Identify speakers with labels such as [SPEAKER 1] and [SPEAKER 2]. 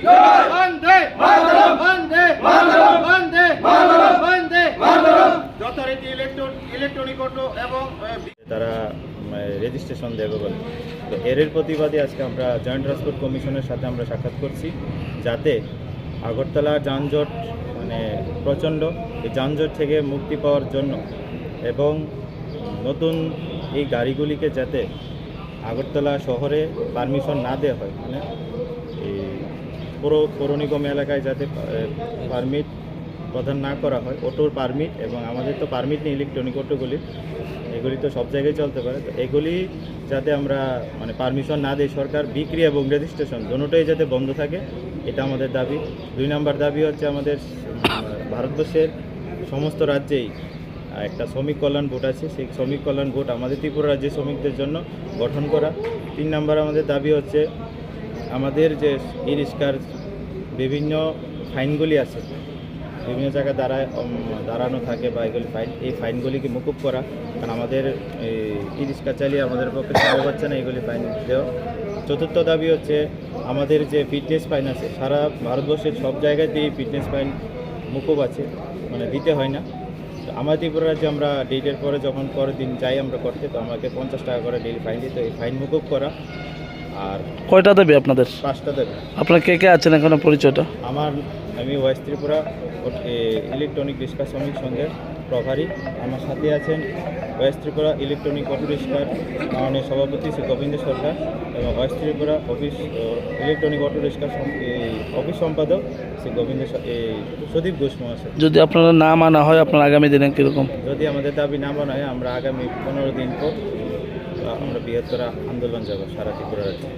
[SPEAKER 1] বন্দে মাতরম, বন্দে মাতরম, বন্দে মাতরম, বন্দে মাতরম। যথারীতি electronic auto এবং
[SPEAKER 2] তারা রেজিস্ট্রেশন দেবে বলে। তো এর প্রতিবাদে আজকে আমরা জয়েন্ট ট্রান্সপোর্ট কমিশনের সাথে আমরা সাক্ষাৎ করছি, যাতে আগরতলার যানজট প্রচণ্ড, এই যানজট থেকে মুক্তি পাওয়ার জন্য এবং নতুন এই গাড়িগুলিকে যাতে আগরতলা শহরে পারমিশন না দেওয়া হয়, এই পৌর নিগম এলাকায় যাতে পারমিট প্রদান না করা হয়, অটোর পারমিট, এবং আমাদের তো পারমিট নেই ইলেকট্রনিক অটোগুলি, এগুলি তো সব জায়গায় চলতে পারে। তো এগুলি যাতে আমরা পারমিশন না দেয়, সরকার বিক্রি এবং রেজিস্ট্রেশন দুটোই যাতে বন্ধ থাকে, এটা আমাদের দাবি। 2 নম্বর দাবি হচ্ছে আমাদের ভারতবর্ষের সমস্ত রাজ্যেই একটা শ্রমিক কল্যাণ বোর্ড আছে, সেই শ্রমিক কল্যাণ বোর্ড আমাদের ত্রিপুরা রাজ্যের শ্রমিকদের জন্য গঠন করা। 3 নম্বর আমাদের দাবি হচ্ছে আমাদের যে ই রিক্সার বিভিন্ন ফাইনগুলি আছে, বিভিন্ন জায়গায় দাঁড়ানো থাকে বা এগুলি ফাইন, এই ফাইনগুলিকে মুকুব করা, কারণ আমাদের ই রিক্সা চালিয়ে আমাদের পক্ষে সম্ভব হচ্ছে না এগুলি ফাইন দেওয়া। 4র্থ দাবি হচ্ছে আমাদের যে ফিটনেস ফাইন আছে, সারা ভারতবর্ষের সব জায়গাতেই ফিটনেস ফাইন মুকুব আছে, দিতে হয় না। তো আমাদের ত্রিপুরা রাজ্যে আমরা ডেটের পরে যখন পরের দিন যাই আমরা করতে, তো আমাকে 50 টাকা করে ডেলি ফাইন দিতে, এই ফাইন মুকুব করা। আর
[SPEAKER 3] কয়টা দেবে আপনাদের?
[SPEAKER 2] 5টা দেবে।
[SPEAKER 3] আপনার কে কে আছেন এখনো পরিচয়টা?
[SPEAKER 2] আমি ওয়েস্ট ত্রিপুরা ইলেকট্রনিক রিক্সা শ্রমিক সংঘের প্রভারী। আমার সাথে আছেন ওয়েস্ট ত্রিপুরা ইলেকট্রনিক অটো রিক্সার মাননীয় সভাপতি শ্রী গোবিন্দ সরকার, এবং West Tripura electronic auto rickshaw office সম্পাদক শ্রী গোবিন্দ সুদীপ ঘোষ মহাশয়।
[SPEAKER 3] যদি আপনারা না মানা হয়, আপনার আগামী দিনে কীরকম?
[SPEAKER 2] যদি আমাদের দাবি না মানা হয়, আমরা আগামী 15 দিন পর আমরা বৃহত্তর আন্দোলন যাব সারা ত্রিপুরা রাজ্যে।